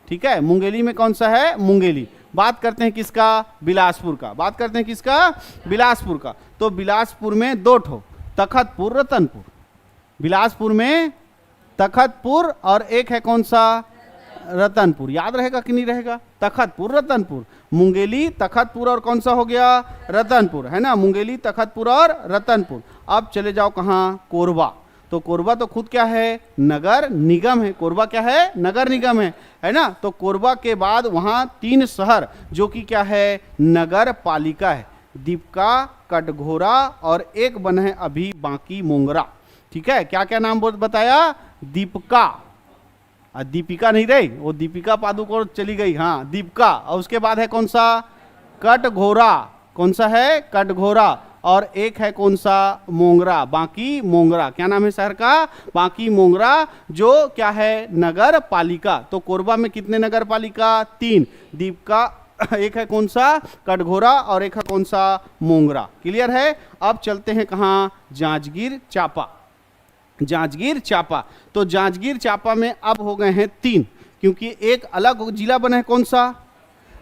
Speaker 1: ठीक है, मुंगेली में कौन सा है? मुंगेली। बात करते हैं किसका? बिलासपुर का। बात करते हैं किसका? बिलासपुर का। तो बिलासपुर में 2 ठो, तखतपुर, रतनपुर। बिलासपुर में तखतपुर और एक है कौन सा? रतनपुर। याद रहेगा कि नहीं रहेगा? तखतपुर, रतनपुर। मुंगेली, तखतपुर और कौन सा हो गया? रतनपुर, है ना। मुंगेली, तखतपुर और रतनपुर। अब चले जाओ कहाँ? कोरबा। तो कोरबा तो खुद क्या है? नगर निगम है। कोरबा क्या है? नगर निगम है ना। तो कोरबा के बाद वहाँ 3 शहर जो कि क्या है? नगर पालिका है। दीपका, कटघोरा और एक बना है अभी बाकी मोंगरा। ठीक है, क्या क्या नाम बताया? दीपका, दीपिका नहीं रही, वो दीपिका पादुकोण चली गई, हाँ, दीपका। और उसके बाद है कौन सा? कटघोरा। कौन सा है? कटघोरा। और एक है कौन सा? मोंगरा, बाकी मोंगरा। क्या नाम है शहर का? बाकी मोंगरा, जो क्या है? नगर पालिका। तो कोरबा में कितने नगर पालिका? 3। दीपका, एक है कौन सा? कटघोरा और एक है कौन सा? मोंगरा। क्लियर है? अब चलते हैं कहाँ? जांजगीर चांपा। जांजगीर चांपा। तो जांजगीर चांपा में अब हो गए हैं 3, क्योंकि एक अलग जिला बना है। कौन सा?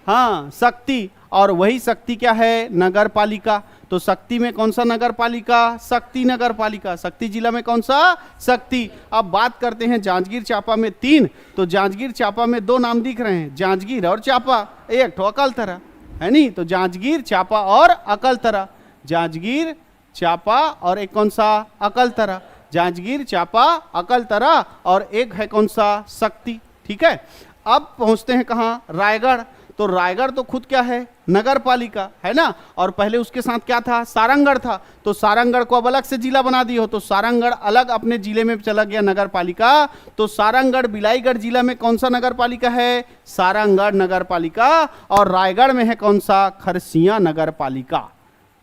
Speaker 1: हाँ, शक्ति। और वही शक्ति क्या है? नगर पालिका। तो शक्ति में कौन सा नगर पालिका? शक्ति नगर पालिका। शक्ति जिला में कौन सा? शक्ति। अब बात करते हैं जांजगीर चांपा में 3। तो जांजगीर चांपा में 2 नाम दिख रहे हैं, जांजगीर और चांपा। एक ठो अकलतरा, है नहीं? तो जांजगीर चांपा और अकलतरा। जांजगीर चांपा और एक कौन सा? अकलतरा। जांजगीर चांपा, अकलतरा और एक है कौन सा? शक्ति। ठीक है, अब पहुंचते हैं कहाँ? रायगढ़। तो रायगढ़ तो खुद क्या है? नगर पालिका, है ना। और पहले उसके साथ क्या था? सारंगगढ़ था। तो सारंगगढ़ को अब अलग से जिला बना दिए हो, तो सारंगगढ़ अलग अपने जिले में चला गया नगर पालिका। तो सारंगगढ़, बिलाईगढ़ जिला में कौन सा नगर पालिका है? सारंगगढ़ नगर पालिका। और रायगढ़ में है कौन सा? खरसिया नगर पालिका।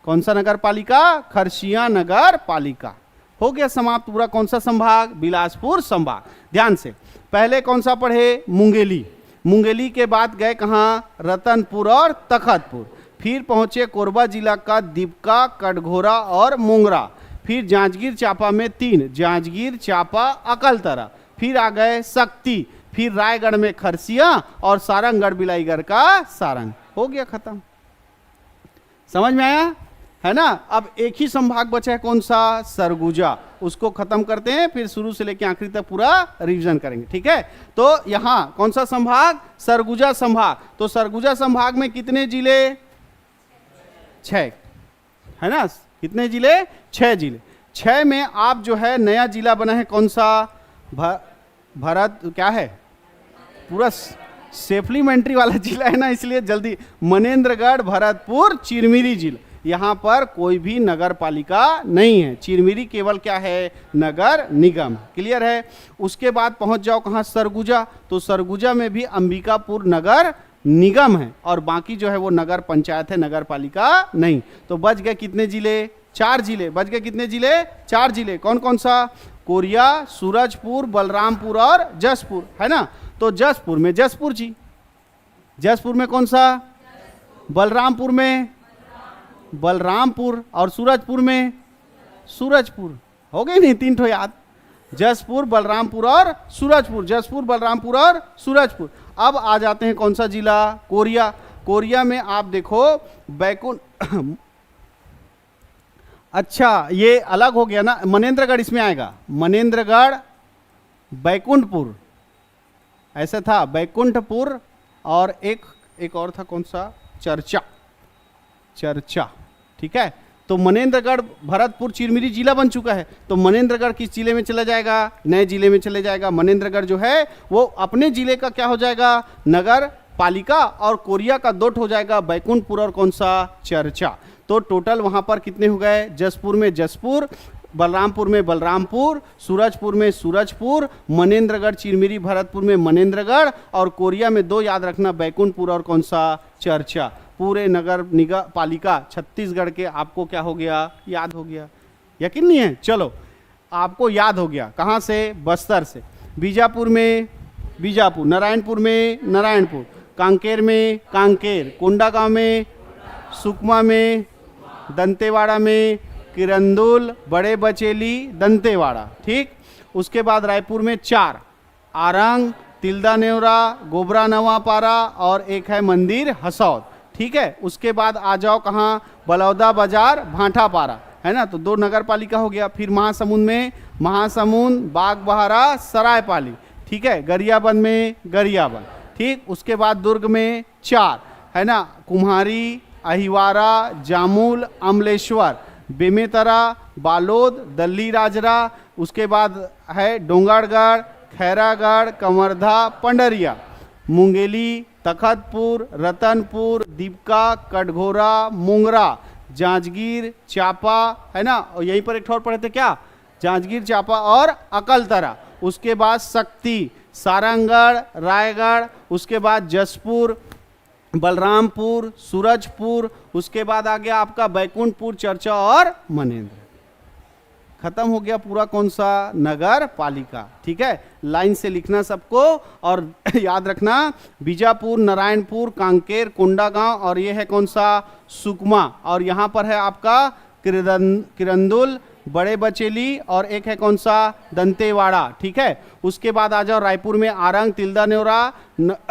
Speaker 1: कौन सा नगर पालिका? खरसिया नगर पालिका। हो गया समाप्त पूरा कौन सा संभाग? बिलासपुर संभाग। ध्यान से, पहले कौन सा पढ़े? मुंगेली। मुंगेली के बाद गए कहाँ? रतनपुर और तखतपुर। फिर पहुंचे कोरबा जिला का दीपका, कटघोरा और मोंगरा। फिर जांजगीर चांपा में 3, जांजगीर चांपा, अकलतरा। फिर आ गए शक्ति। फिर रायगढ़ में खरसिया और सारंगगढ़, बिलाईगढ़ का सारंग। हो गया खत्म। समझ में आया? है ना। अब एक ही संभाग बचा है, कौन सा? सरगुजा। उसको खत्म करते हैं, फिर शुरू से लेकर आखिरी तक पूरा रिवीजन करेंगे। ठीक है, तो यहाँ कौन सा संभाग? सरगुजा संभाग। तो सरगुजा संभाग में कितने जिले? 6, है ना। कितने जिले? 6 जिले। 6 में आप जो है नया जिला बना है कौन सा? भरत, क्या है? पूरा सेफ्लीमेंट्री वाला जिला है ना, इसलिए जल्दी। मनेन्द्रगढ़, भरतपुर, चिरमिरी जिला। यहाँ पर कोई भी नगर पालिका नहीं है। चिरमिरी केवल क्या है? नगर निगम। क्लियर है? उसके बाद पहुँच जाओ कहाँ? सरगुजा। तो सरगुजा में भी अंबिकापुर नगर निगम है और बाकी जो है वो नगर पंचायत है, नगर पालिका नहीं। तो बच गए कितने जिले? 4 जिले। बच गए कितने जिले? 4 जिले। कौन कौन सा? कोरिया, सूरजपुर, बलरामपुर और जसपुर, है ना। तो जसपुर में जसपुर जी, जसपुर में कौन सा? बलरामपुर में बलरामपुर और सूरजपुर में सूरजपुर। हो गई नहीं? 3 ठो याद। जसपुर, बलरामपुर और सूरजपुर, जसपुर, बलरामपुर और सूरजपुर। अब आ जाते हैं कौन सा जिला? कोरिया। कोरिया में आप देखो बैकुंठ अच्छा ये अलग हो गया ना, मनेंद्रगढ़ इसमें आएगा, मनेंद्रगढ़, बैकुंठपुर, ऐसा था बैकुंठपुर और एक और था कौन सा? चर्चा, चर्चा, ठीक है। तो मनेंद्रगढ़, भरतपुर, चिरमिरी जिला बन चुका है। तो मनेंद्रगढ़ किस जिले में चला जाएगा? नए जिले में चले जाएगा। मनेंद्रगढ़ जो है वो अपने जिले का क्या हो जाएगा? नगर पालिका। और कोरिया का 2 हो जाएगा, बैकुंठपुर और कौन सा? चर्चा। तो टोटल वहां पर कितने हो गए? जसपुर में जसपुर, बलरामपुर में बलरामपुर, सूरजपुर में सूरजपुर, मनेंद्रगढ़, चिरमिरी, भरतपुर में मनेंद्रगढ़ और कोरिया में 2 याद रखना, बैकुंठपुर और कौन सा? चर्चा। पूरे नगर निगम पालिका छत्तीसगढ़ के आपको क्या हो गया? याद हो गया। यकीन नहीं है? चलो आपको याद हो गया। कहाँ से? बस्तर से। बीजापुर में बीजापुर, नारायणपुर में नारायणपुर, कांकेर में कांकेर, कोंडागांव में, सुकमा में, दंतेवाड़ा में, किरंदुल, बड़े बचेली, दंतेवाड़ा, ठीक। उसके बाद रायपुर में 4, आरंग, तिल्दा नेवरा, गोबरा नवापारा और एक है मंदिर हसौद, ठीक है। उसके बाद आ जाओ कहाँ? बलौदा बाजार, भाटापारा, है ना। तो 2 नगर पालिका हो गया। फिर महासमुंद में महासमुंद, बागबहारा, सरायपाली, ठीक है। गरियाबंद में गरियाबंद, ठीक। उसके बाद दुर्ग में 4, है ना, कुम्हारी, अहिवारा, जामुल, अमलेश्वर, बेमेतरा, बालोद, दल्ली राजरा। उसके बाद है डोंगरगढ़, खैरागढ़, कमरधा, पंडरिया, मुंगेली, तखतपुर, रतनपुर, दीपका, कटघोरा, मुंगरा, जांजगीर, चापा, है ना। और यहीं पर एक ठोर पढ़े थे क्या? जांजगीर, चापा और अकलतरा। उसके बाद शक्ति, सारंगढ़, रायगढ़। उसके बाद जसपुर, बलरामपुर, सूरजपुर। उसके बाद आ गया आपका बैकुंठपुर, चर्चा और मनेंद्र। खत्म हो गया पूरा कौन सा? नगर पालिका, ठीक है। लाइन से लिखना सबको और याद रखना बीजापुर, नारायणपुर, कांकेर, कोंडागांव और ये है कौन सा? सुकमा। और यहाँ पर है आपका किरंदुल, बड़े बचेली और एक है कौन सा? दंतेवाड़ा, ठीक है। उसके बाद आ जाओ रायपुर में आरंग, तिल्दा नेवरा,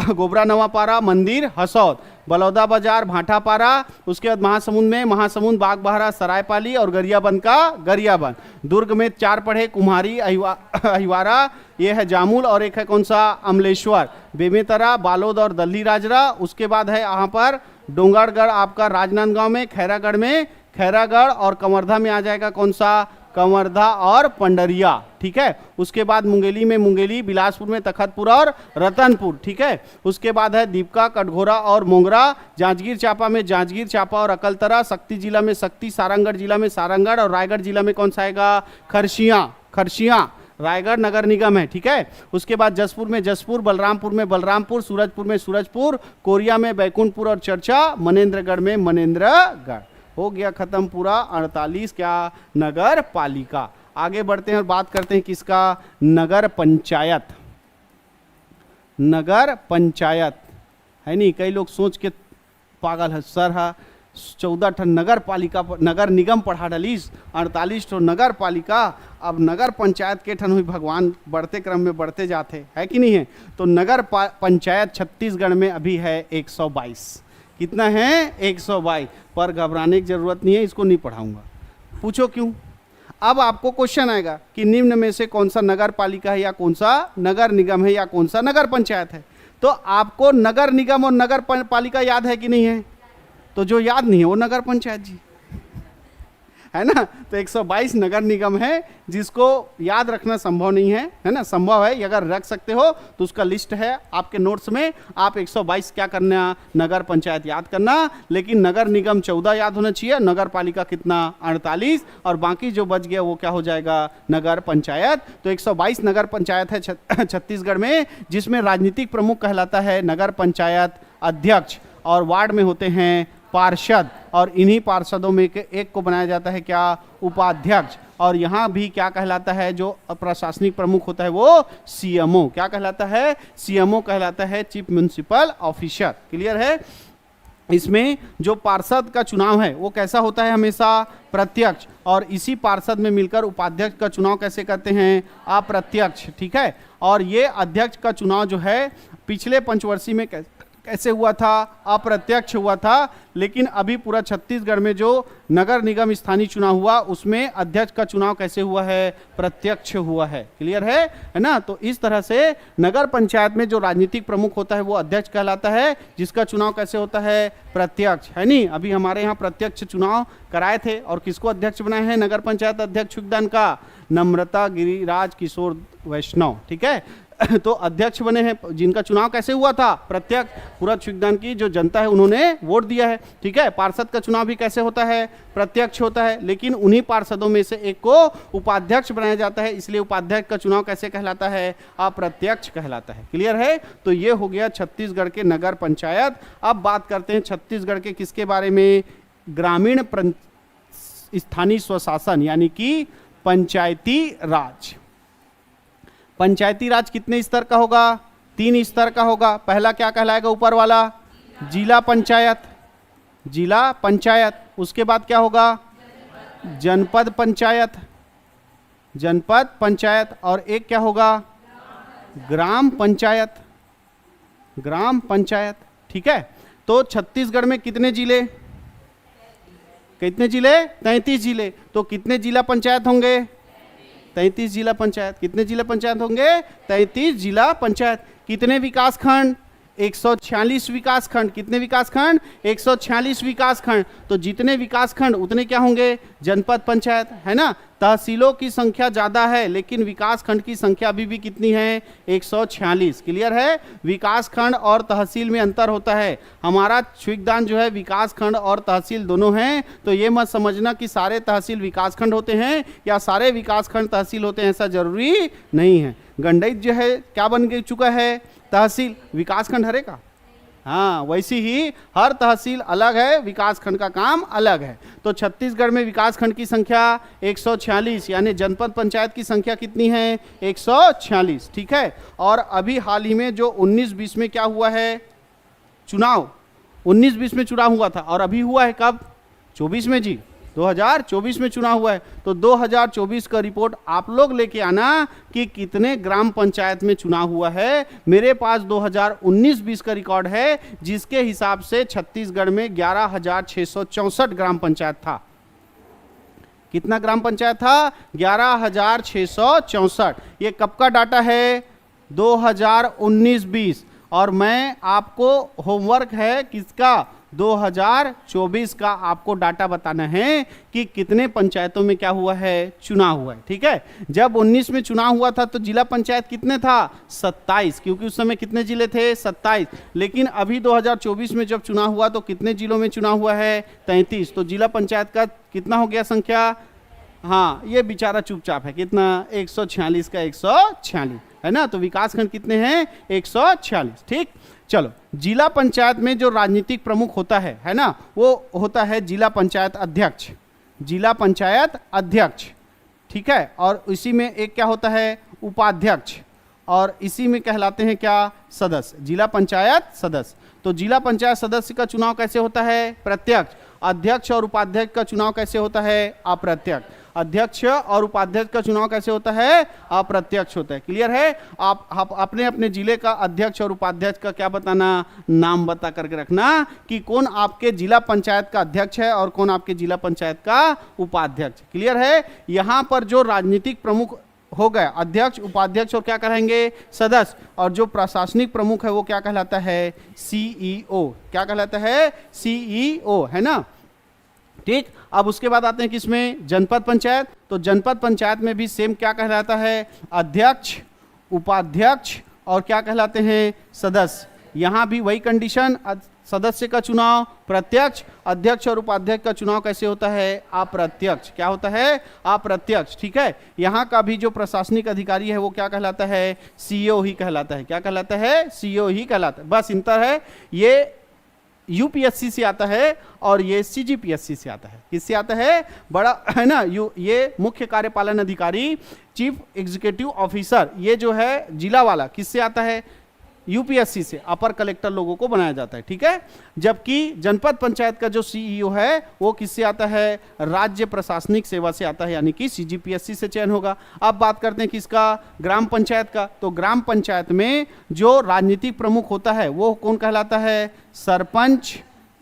Speaker 1: गोबरा नवापारा, मंदिर हसौद, बलौदा बाजार, भाटापारा। उसके बाद महासमुंद में महासमुंद, बागबहारा, सरायपाली और गरियाबंद का गरियाबंद। दुर्ग में 4 पढ़े, कुम्हारी, अहिवारा, ये है जामुल और एक है कौन सा? अमलेश्वर, बेमेतरा, बालोद और दल्ली राजरा। उसके बाद है यहाँ पर डोंगरगढ़ आपका राजनांदगांव में, खैरागढ़ में खैरागढ़ और कमरधा में आ जाएगा कौन सा? कमरधा और पंडरिया, ठीक है। उसके बाद मुंगेली में मुंगेली, बिलासपुर में तखतपुर और रतनपुर, ठीक है। उसके बाद है दीपका, कटघोरा और मोंगरा, जांजगीर चांपा में जांजगीर चांपा और अकलतरा, शक्ति जिला में शक्ति, सारंगढ़ जिला में सारंगढ़ और रायगढ़ जिला में कौन सा आएगा? खरसिया, खरसिया रायगढ़ नगर निगम है, ठीक है। उसके बाद जसपुर में जसपुर, बलरामपुर में बलरामपुर, सूरजपुर में सूरजपुर, कोरिया में बैकुंठपुर और चर्चा, मनेंद्रगढ़ में मनेंद्रगढ़। हो गया खत्म पूरा 48 क्या? नगर पालिका। आगे बढ़ते हैं और बात करते हैं किसका? नगर पंचायत। नगर पंचायत है नहीं, कई लोग सोच के पागल है, सर है 14 ठन नगर पालिका, नगर निगम पढ़ा डालीस, 48 ठो नगर पालिका। अब नगर पंचायत के ठन हुई भगवान, बढ़ते क्रम में बढ़ते जाते, है कि नहीं है। तो नगर पंचायत छत्तीसगढ़ में अभी है 122। कितना है? 122। पर घबराने की जरूरत नहीं है, इसको नहीं पढ़ाऊंगा। पूछो क्यों? अब आपको क्वेश्चन आएगा कि निम्न में से कौन सा नगर पालिका है या कौन सा नगर निगम है या कौन सा नगर पंचायत है। तो आपको नगर निगम और नगर पालिका याद है कि नहीं है? तो जो याद नहीं है वो नगर पंचायत जी, है ना। तो 122 नगर निगम है जिसको याद रखना संभव नहीं है, है ना। संभव है, अगर रख सकते हो तो उसका लिस्ट है आपके नोट्स में। आप 122 क्या करना? नगर पंचायत याद करना। लेकिन नगर निगम 14 याद होना चाहिए, नगर पालिका कितना? 48, और बाकी जो बच गया वो क्या हो जाएगा? नगर पंचायत। तो 122 नगर पंचायत है छत्तीसगढ़ में, जिसमें राजनीतिक प्रमुख कहलाता है नगर पंचायत अध्यक्ष, और वार्ड में होते हैं पार्षद, और इन्हीं पार्षदों में एक को बनाया जाता है क्या, उपाध्यक्ष। और यहाँ भी क्या कहलाता है, जो प्रशासनिक प्रमुख होता है वो सीएमओ, क्या कहलाता है, सीएमओ कहलाता है, चीफ म्युनिसिपल ऑफिसर। क्लियर है। इसमें जो पार्षद का चुनाव है वो कैसा होता है, हमेशा प्रत्यक्ष, और इसी पार्षद में मिलकर उपाध्यक्ष का चुनाव कैसे करते हैं, अप्रत्यक्ष। ठीक है। और ये अध्यक्ष का चुनाव जो है पिछले पंचवर्षीय में कैसे हुआ था, अप्रत्यक्ष हुआ था, लेकिन अभी पूरा छत्तीसगढ़ में जो नगर निगम स्थानीय चुनाव हुआ उसमें अध्यक्ष का चुनाव कैसे हुआ है, प्रत्यक्ष हुआ है। क्लियर है ना। तो इस तरह से नगर पंचायत में जो राजनीतिक प्रमुख होता है वो अध्यक्ष कहलाता है, जिसका चुनाव कैसे होता है, प्रत्यक्ष, है नहीं। अभी हमारे यहाँ प्रत्यक्ष चुनाव कराए थे, और किसको अध्यक्ष बनाए हैं नगर पंचायत अध्यक्ष योगदान का, नम्रता गिरिराज किशोर वैष्णव। ठीक है। तो अध्यक्ष बने हैं, जिनका चुनाव कैसे हुआ था, प्रत्यक्ष, पूरा योगदान की जो जनता है उन्होंने वोट दिया है। ठीक है। पार्षद का चुनाव भी कैसे होता है, प्रत्यक्ष होता है, लेकिन उन्हीं पार्षदों में से एक को उपाध्यक्ष बनाया जाता है, इसलिए उपाध्यक्ष का चुनाव कैसे कहलाता है, अप्रत्यक्ष कहलाता है। क्लियर है। तो ये हो गया छत्तीसगढ़ के नगर पंचायत। अब बात करते हैं छत्तीसगढ़ के किसके बारे में, ग्रामीण स्थानीय स्वशासन, यानी कि पंचायती राज। पंचायती राज कितने स्तर का होगा, 3 स्तर का होगा। पहला क्या कहलाएगा, ऊपर वाला जिला पंचायत, जिला पंचायत। उसके बाद क्या होगा, जनपद पंचायत, जनपद पंचायत। और एक क्या होगा, ग्राम पंचायत, ग्राम पंचायत। ठीक है। तो छत्तीसगढ़ में कितने जिले, कितने जिले, 33 जिले। तो कितने जिला पंचायत होंगे, 33 जिला पंचायत। कितने जिला पंचायत होंगे, 33 जिला पंचायत। कितने विकास खंड, 146 विकास खंड। कितने विकास खंड, 146 विकास खंड। तो जितने विकास खंड उतने क्या होंगे, जनपद पंचायत, है ना। तहसीलों की संख्या ज्यादा है, लेकिन विकास खंड की संख्या अभी भी कितनी है, 146। क्लियर है। विकास खंड और तहसील में अंतर होता है। हमारा योगदान जो है विकास खंड और तहसील दोनों हैं। तो ये मत समझना कि सारे तहसील विकास खंड होते हैं या सारे विकास खंड तहसील होते हैं, ऐसा जरूरी नहीं है। गंडई जो है क्या बन चुका है, तहसील। विकास खंड हरे का, हाँ, वैसी ही हर तहसील अलग है, विकास खंड का काम अलग है। तो छत्तीसगढ़ में विकास खंड की संख्या 146, यानी जनपद पंचायत की संख्या कितनी है, 146। ठीक है। और अभी हाल ही में जो 19-20 में क्या हुआ है, चुनाव, 19-20 में चुनाव हुआ था, और अभी हुआ है कब, 24 में जी, 2024 में चुनाव हुआ है। तो 2024 का रिपोर्ट आप लोग लेके आना कि कितने ग्राम पंचायत में चुनाव हुआ है। मेरे पास 2019-20 का रिकॉर्ड है, जिसके हिसाब से छत्तीसगढ़ में 11,664 ग्राम पंचायत था। कितना ग्राम पंचायत था, 11,664। ये कब का डाटा है, 2019-20। और मैं आपको होमवर्क है किसका, 2024 का आपको डाटा बताना है कि कितने पंचायतों में क्या हुआ है, चुनाव हुआ है। ठीक है। जब 19 में चुनाव हुआ था तो जिला पंचायत कितने था, 27, क्योंकि उस समय कितने जिले थे, 27। लेकिन अभी 2024 में जब चुनाव हुआ तो कितने जिलों में चुनाव हुआ है, 33। तो जिला पंचायत का कितना हो गया संख्या, हाँ, ये बेचारा चुपचाप है, कितना, 146 का 146, है ना। तो विकास खंड कितने हैं, 146। ठीक। चलो, जिला पंचायत में जो राजनीतिक प्रमुख होता है ना, वो होता है जिला पंचायत अध्यक्ष, जिला पंचायत अध्यक्ष। ठीक है। और इसी में एक क्या होता है, उपाध्यक्ष, और इसी में कहलाते हैं क्या, सदस्य, जिला पंचायत सदस्य। तो जिला पंचायत सदस्य का चुनाव कैसे होता है, प्रत्यक्ष। अध्यक्ष और उपाध्यक्ष का चुनाव कैसे होता है, अप्रत्यक्ष। अध्यक्ष और उपाध्यक्ष का चुनाव कैसे होता है, अप्रत्यक्ष होता है। क्लियर है। आप अपने अपने जिले का अध्यक्ष और उपाध्यक्ष का क्या बताना, नाम बता करके रखना कि कौन आपके जिला पंचायत का अध्यक्ष है और कौन आपके जिला पंचायत का उपाध्यक्ष। क्लियर है। यहाँ पर जो राजनीतिक प्रमुख हो गए, अध्यक्ष, उपाध्यक्ष और क्या कहेंगे, सदस्य, और जो प्रशासनिक प्रमुख है वो क्या कहलाता है, सीईओ। क्या कहलाता है, सीईओ, है ना। ठीक। अब उसके बाद आते हैं किसमें, जनपद पंचायत। तो जनपद पंचायत में भी सेम क्या कहलाता है, अध्यक्ष, उपाध्यक्ष और क्या कहलाते हैं, सदस्य। यहाँ भी वही कंडीशन, सदस्य का चुनाव प्रत्यक्ष, अध्यक्ष और उपाध्यक्ष का चुनाव कैसे होता है? अप्रत्यक्ष। क्या होता है? अप्रत्यक्ष। ठीक है, यहाँ का भी जो प्रशासनिक अधिकारी है वो क्या कहलाता है? सीईओ ही कहलाता है। क्या कहलाता है? सीईओ ही कहलाता है। बस इंतर है, ये यूपीएससी से आता है और ये सीजीपीएससी से आता है। किससे आता है? बड़ा है ना, ये मुख्य कार्यपालन अधिकारी, चीफ एग्जीक्यूटिव ऑफिसर, ये जो है जिला वाला किससे आता है? यूपीएससी से, अपर कलेक्टर लोगों को बनाया जाता है। ठीक है, जबकि जनपद पंचायत का जो सीईओ है वो किससे आता है? राज्य प्रशासनिक सेवा से आता है, यानी कि सीजीपीएससी से चयन होगा। अब बात करते हैं किसका? ग्राम पंचायत का। तो ग्राम पंचायत में जो राजनीतिक प्रमुख होता है वो कौन कहलाता है? सरपंच,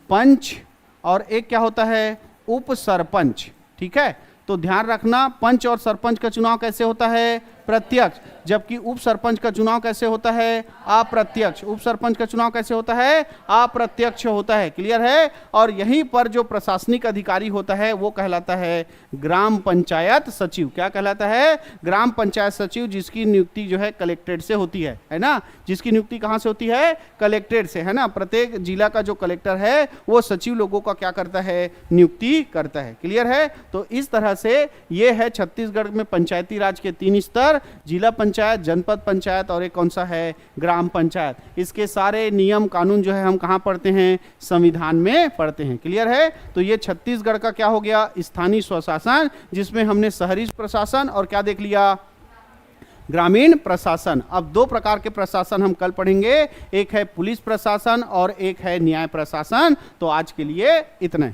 Speaker 1: पंच और एक क्या होता है? उप सरपंच। ठीक है, तो ध्यान रखना, पंच और सरपंच का चुनाव कैसे होता है? प्रत्यक्ष, जबकि उप सरपंच का चुनाव कैसे होता है? अप्रत्यक्ष। उप सरपंच का चुनाव कैसे होता है? अप्रत्यक्ष होता है। क्लियर है? और यहीं पर जो प्रशासनिक अधिकारी होता है वो कहलाता है ग्राम पंचायत सचिव। क्या कहलाता है? ग्राम पंचायत सचिव, जिसकी नियुक्ति जो है कलेक्ट्रेट से होती है ना? जिसकी नियुक्ति कहाँ से होती है? कलेक्ट्रेट से, है ना? प्रत्येक जिला का जो कलेक्टर है वो सचिव लोगों का क्या करता है? नियुक्ति करता है। क्लियर है? तो इस तरह से ये है छत्तीसगढ़ में पंचायती राज के 3 स्तर, जिला पंचायत, जनपद पंचायत और एक कौन सा है? ग्राम पंचायत। इसके सारे नियम कानून जो है हम कहाँ पढ़ते हैं? संविधान में पढ़ते हैं। क्लियर है? तो ये छत्तीसगढ़ का क्या हो गया? स्थानीय स्वशासन, जिसमें हमने शहरी प्रशासन और क्या देख लिया? ग्रामीण प्रशासन। अब 2 प्रकार के प्रशासन हम कल पढ़ेंगे, एक है पुलिस प्रशासन और एक है न्याय प्रशासन। तो आज के लिए इतना ही।